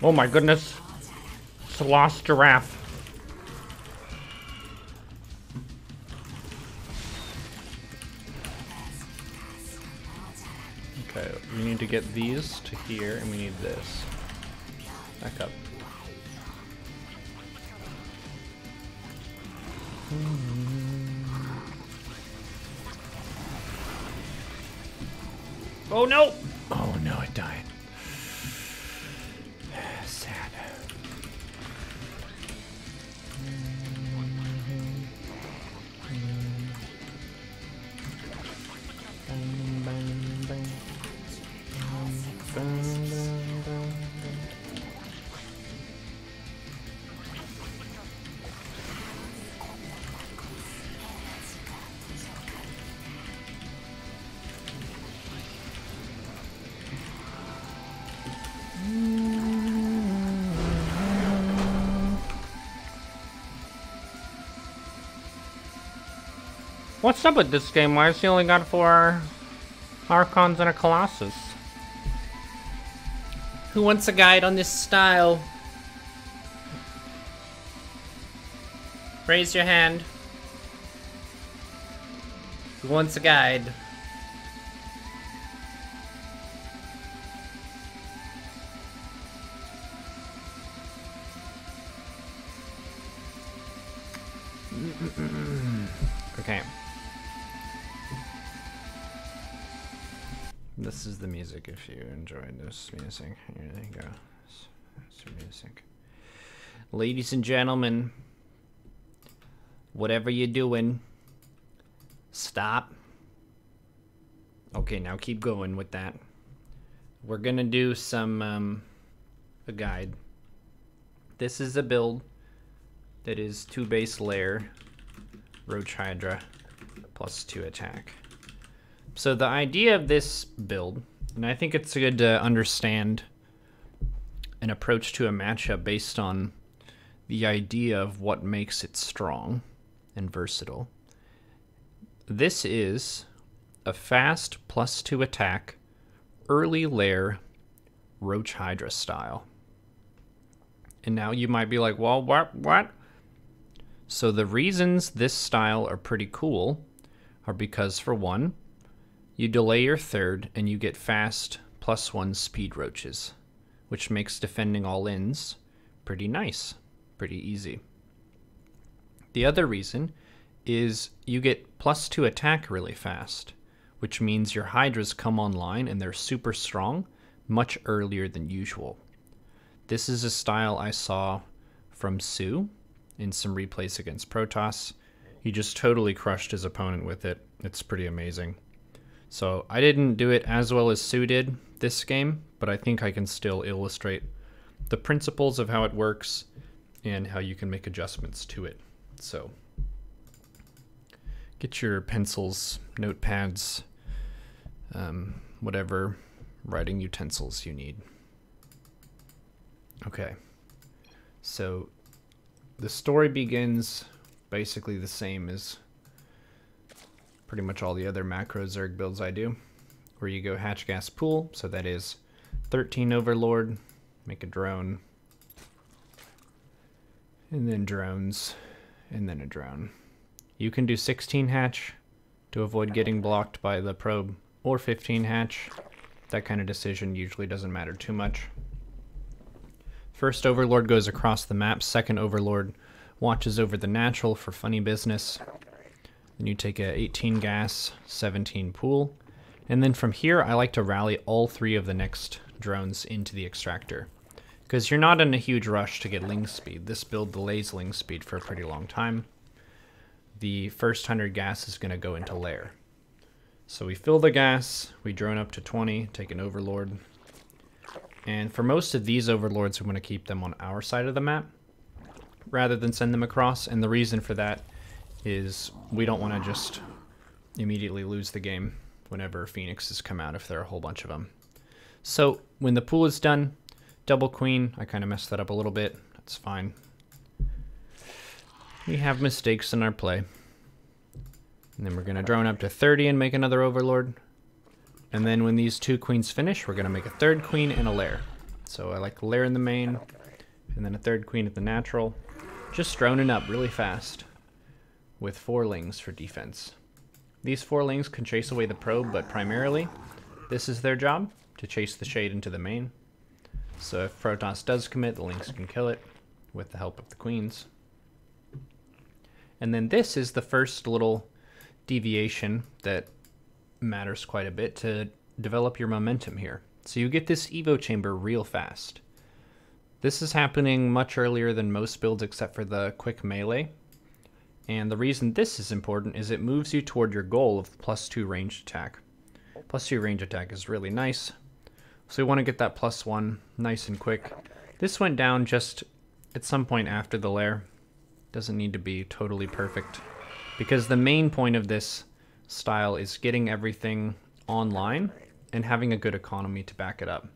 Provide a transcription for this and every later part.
Oh my goodness. It's a lost giraffe. Okay, we need to get these to here, and we need this. Back up. Oh no! Oh no, it died. Sad. What's up with this game? Why has he only got 4 Archons and a Colossus? Who wants a guide on this style? Raise your hand. Who wants a guide? Okay. This is the music if you enjoyed this music. Here you go. That's your music. Ladies and gentlemen, whatever you're doing, stop. Okay, now keep going with that. We're gonna do some, a guide. This is a build that is 2 base layer, RoachHydra, +2 attack. So the idea of this build, and I think it's good to understand an approach to a matchup based on the idea of what makes it strong and versatile. This is a fast +2 attack, early layer, RoachHydra style. And now you might be like, well, what? So the reasons this style are pretty cool are because, for one, you delay your third and you get fast +1 speed roaches, which makes defending all ins pretty nice, pretty easy. The other reason is you get +2 attack really fast, which means your Hydras come online and they're super strong much earlier than usual. This is a style I saw from Sue in some replays against Protoss. He just totally crushed his opponent with it. It's pretty amazing. So I didn't do it as well as Sue did this game, but I think I can still illustrate the principles of how it works and how you can make adjustments to it. So get your pencils, notepads, whatever writing utensils you need. Okay, so the story begins basically the same as pretty much all the other macro Zerg builds I do, where you go hatch gas pool, so that is 13 Overlord, make a drone, and then drones, and then a drone. You can do 16 hatch to avoid getting blocked by the probe, or 15 hatch. That kind of decision usually doesn't matter too much. First Overlord goes across the map, second Overlord watches over the natural for funny business. Then you take a 18 gas, 17 pool, and then from here I like to rally all 3 of the next drones into the extractor, because you're not in a huge rush to get ling speed. This build delays ling speed for a pretty long time. The first 100 gas is going to go into lair. So we fill the gas, we drone up to 20, take an Overlord, and for most of these Overlords we want to keep them on our side of the map rather than send them across, and the reason for that is we don't want to just immediately lose the game whenever Phoenixes come out if there are a whole bunch of them. So when the pool is done, double queen. I kind of messed that up a little bit. That's fine. We have mistakes in our play. And then we're going to drone up to 30 and make another Overlord. And then when these 2 queens finish, we're going to make a 3rd queen and a lair. So I like lair in the main, and then a third queen at the natural. Just droning up really fast with 4 lings for defense. These 4 lings can chase away the probe, but primarily this is their job, to chase the shade into the main. So if Protoss does commit, the lings can kill it with the help of the queens. And then this is the first little deviation that matters quite a bit to develop your momentum here. So you get this Evo chamber real fast. This is happening much earlier than most builds except for the quick melee. And the reason this is important is it moves you toward your goal of +2 ranged attack. +2 range attack is really nice. So we want to get that +1 nice and quick. This went down just at some point after the lair. Doesn't need to be totally perfect, because the main point of this style is getting everything online and having a good economy to back it up.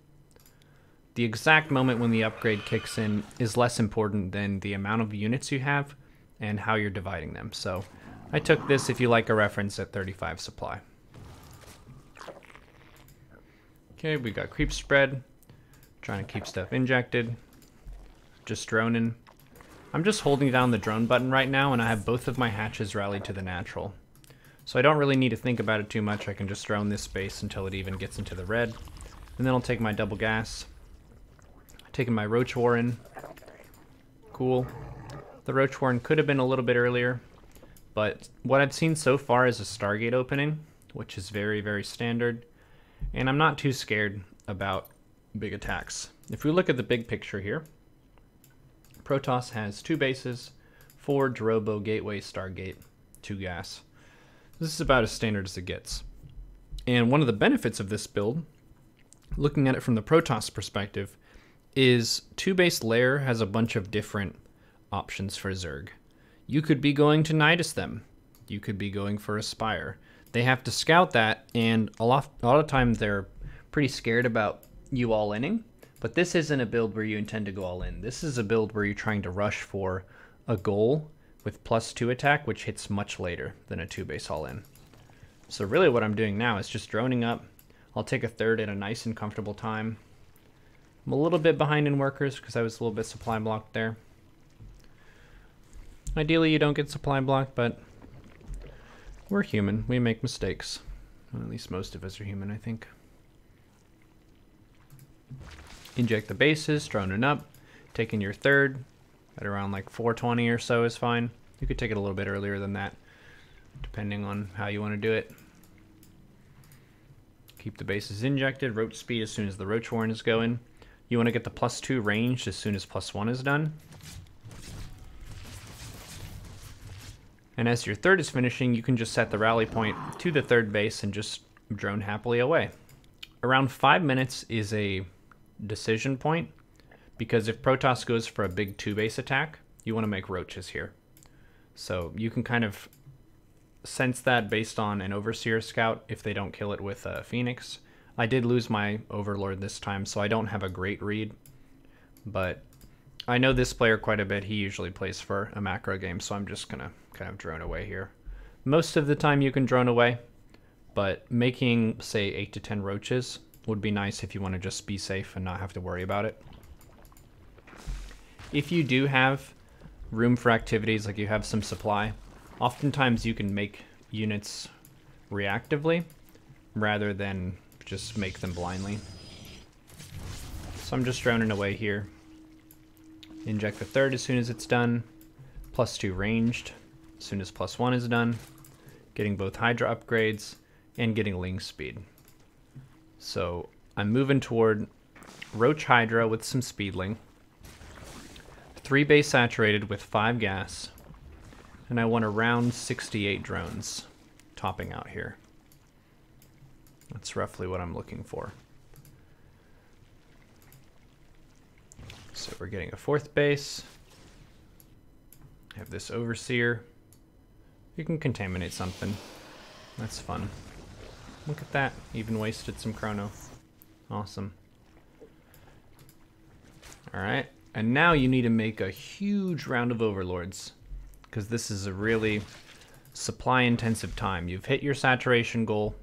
The exact moment when the upgrade kicks in is less important than the amount of units you have and how you're dividing them. So I took this, if you like a reference, at 35 supply. Okay, we got creep spread, trying to keep stuff injected, just droning. I'm just holding down the drone button right now, and I have both of my hatches rallied to the natural. So I don't really need to think about it too much. I can just drone this space until it even gets into the red. And then I'll take my double gas. Taking my Roach Warren. Cool. The Roach Warren could have been a little bit earlier, but what I've seen so far is a Stargate opening, which is very, very standard. And I'm not too scared about big attacks. If we look at the big picture here, Protoss has 2 bases, 4 Drobo, Gateway, Stargate, 2 gas. This is about as standard as it gets. And one of the benefits of this build, looking at it from the Protoss perspective, is 2 base lair has a bunch of different options for Zerg. You could be going to Nidus them. You could be going for Aspire. They have to scout that, and a lot of times they're pretty scared about you all-inning. But this isn't a build where you intend to go all in. This is a build where you're trying to rush for a goal with +2 attack, which hits much later than a 2 base all in. So really what I'm doing now is just droning up. I'll take a third at a nice and comfortable time. I'm a little bit behind in workers because I was a little bit supply blocked there. Ideally you don't get supply blocked, but we're human. We make mistakes. Well, at least most of us are human, I think. Inject the bases, droning up, taking your third at around like 420 or so is fine. You could take it a little bit earlier than that, depending on how you want to do it. Keep the bases injected, roach speed as soon as the Roach Warren is going. You want to get the +2 ranged as soon as +1 is done. And as your third is finishing, you can just set the rally point to the third base and just drone happily away. Around 5 minutes is a decision point, because if Protoss goes for a big 2 base attack, you want to make roaches here. So you can kind of sense that based on an Overseer scout if they don't kill it with a Phoenix. I did lose my Overlord this time, so I don't have a great read, but I know this player quite a bit. He usually plays for a macro game, so I'm just gonna kind of drone away here. Most of the time you can drone away, but making, say, 8 to 10 roaches would be nice if you want to just be safe and not have to worry about it. If you do have room for activities, like you have some supply, oftentimes you can make units reactively rather than just make them blindly. So I'm just droning away here. Inject the third as soon as it's done. +2 ranged as soon as +1 is done. Getting both Hydra upgrades and getting Ling speed. So I'm moving toward RoachHydra with some Speedling. 3 base saturated with 5 gas. And I want around 68 drones topping out here. That's roughly what I'm looking for. So we're getting a 4th base. Have this Overseer. You can contaminate something. That's fun. Look at that. Even wasted some chrono. Awesome. Alright. And now you need to make a huge round of Overlords, because this is a really supply intensive time. You've hit your saturation goal,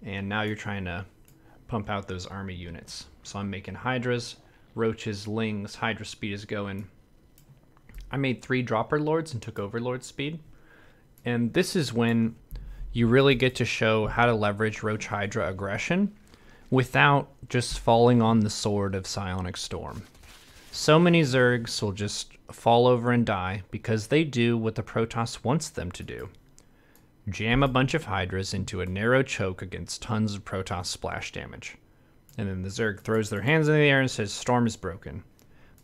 and now you're trying to pump out those army units. So I'm making Hydras Roach's Ling's Hydra speed is going. I made 3 Dropper Lords and took Overlord speed. And this is when you really get to show how to leverage RoachHydra aggression without just falling on the sword of Psionic Storm. So many Zergs will just fall over and die because they do what the Protoss wants them to do. Jam a bunch of Hydras into a narrow choke against tons of Protoss splash damage. And then the Zerg throws their hands in the air and says Storm is broken.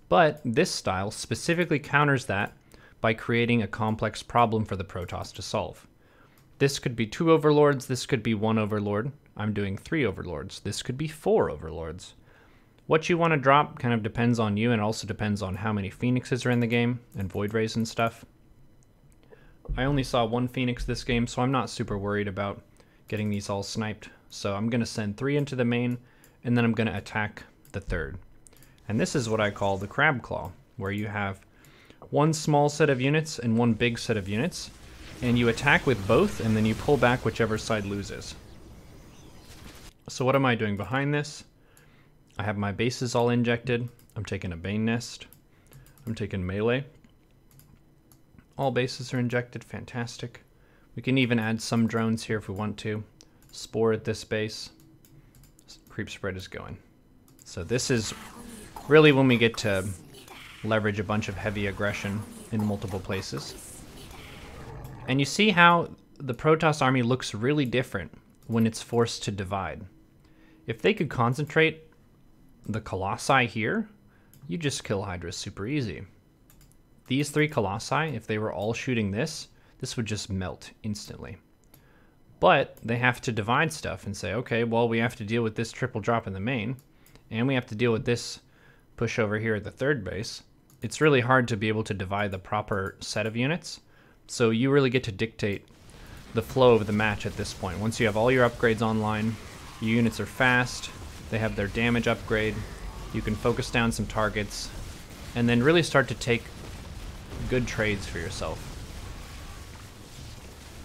But this style specifically counters that by creating a complex problem for the Protoss to solve. This could be 2 Overlords, this could be 1 Overlord. I'm doing 3 Overlords. This could be 4 Overlords. What you want to drop kind of depends on you, and also depends on how many Phoenixes are in the game, and Void Rays and stuff. I only saw 1 Phoenix this game, so I'm not super worried about getting these all sniped. So I'm going to send 3 into the main, and then I'm going to attack the 3rd. And this is what I call the Crab Claw, where you have 1 small set of units and 1 big set of units, and you attack with both, and then you pull back whichever side loses. So what am I doing behind this? I have my bases all injected. I'm taking a Bane Nest. I'm taking melee. All bases are injected, fantastic. We can even add some drones here if we want to. Spore at this base. Creep spread is going. So this is really when we get to leverage a bunch of heavy aggression in multiple places. And you see how the Protoss army looks really different when it's forced to divide. If they could concentrate the Colossi here, you just kill Hydras super easy. These 3 Colossi, if they were all shooting this, this would just melt instantly. But they have to divide stuff and say, okay, well, we have to deal with this triple drop in the main, and we have to deal with this push over here at the 3rd base. It's really hard to be able to divide the proper set of units, so you really get to dictate the flow of the match at this point. Once you have all your upgrades online, your units are fast, they have their damage upgrade, you can focus down some targets, and then really start to take good trades for yourself.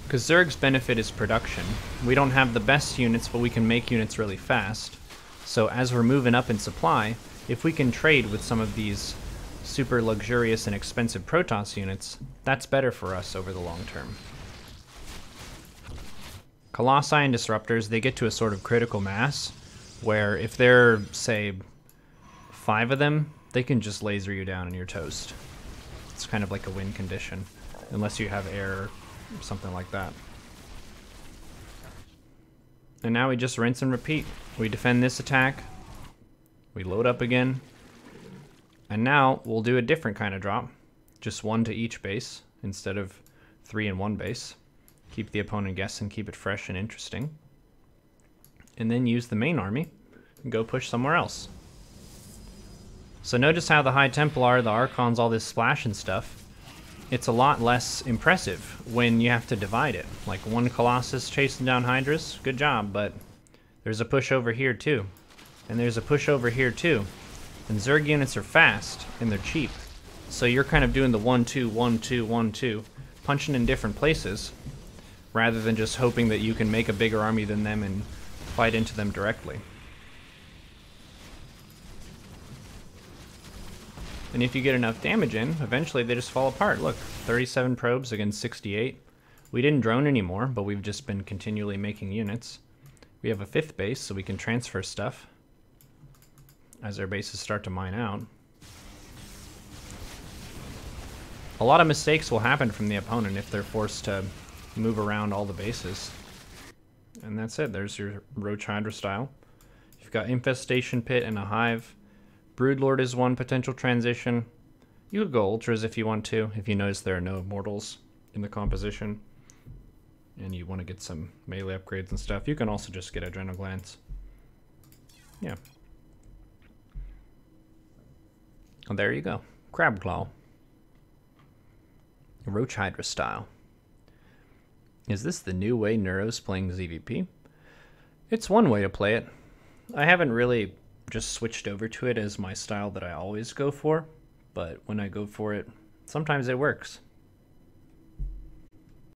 Because Zerg's benefit is production. We don't have the best units, but we can make units really fast. So as we're moving up in supply, if we can trade with some of these super luxurious and expensive Protoss units, that's better for us over the long term. Colossi and Disruptors, they get to a sort of critical mass, where if there are, say, 5 of them, they can just laser you down and you're toast. It's kind of like a win condition, unless you have air or something like that. And now we just rinse and repeat. We defend this attack, we load up again, and now we'll do a different kind of drop. Just 1 to each base, instead of 3 in 1 base. Keep the opponent guessing, keep it fresh and interesting. And then use the main army and go push somewhere else. So notice how the High Templar, the Archons, all this splash and stuff, it's a lot less impressive when you have to divide it. Like 1 Colossus chasing down Hydras, good job, but there's a push over here too. And there's a push over here too. And Zerg units are fast and they're cheap. So you're kind of doing the 1-2, 1-2, 1-2, punching in different places, rather than just hoping that you can make a bigger army than them and fight into them directly. And if you get enough damage in, eventually they just fall apart. Look, 37 probes against 68. We didn't drone anymore, but we've just been continually making units. We have a 5th base, so we can transfer stuff as our bases start to mine out. A lot of mistakes will happen from the opponent if they're forced to move around all the bases. And that's it. There's your RoachHydra style. You've got Infestation Pit and a Hive. Broodlord is 1 potential transition. You could go Ultras if you want to, if you notice there are no Immortals in the composition and you want to get some melee upgrades and stuff. You can also just get Adrenal Glands. Yeah. Well, there you go. Crab Claw. RoachHydra style. Is this the new way Neuro's playing ZvP? It's one way to play it. I haven't really just switched over to it as my style that I always go for, but when I go for it, sometimes it works.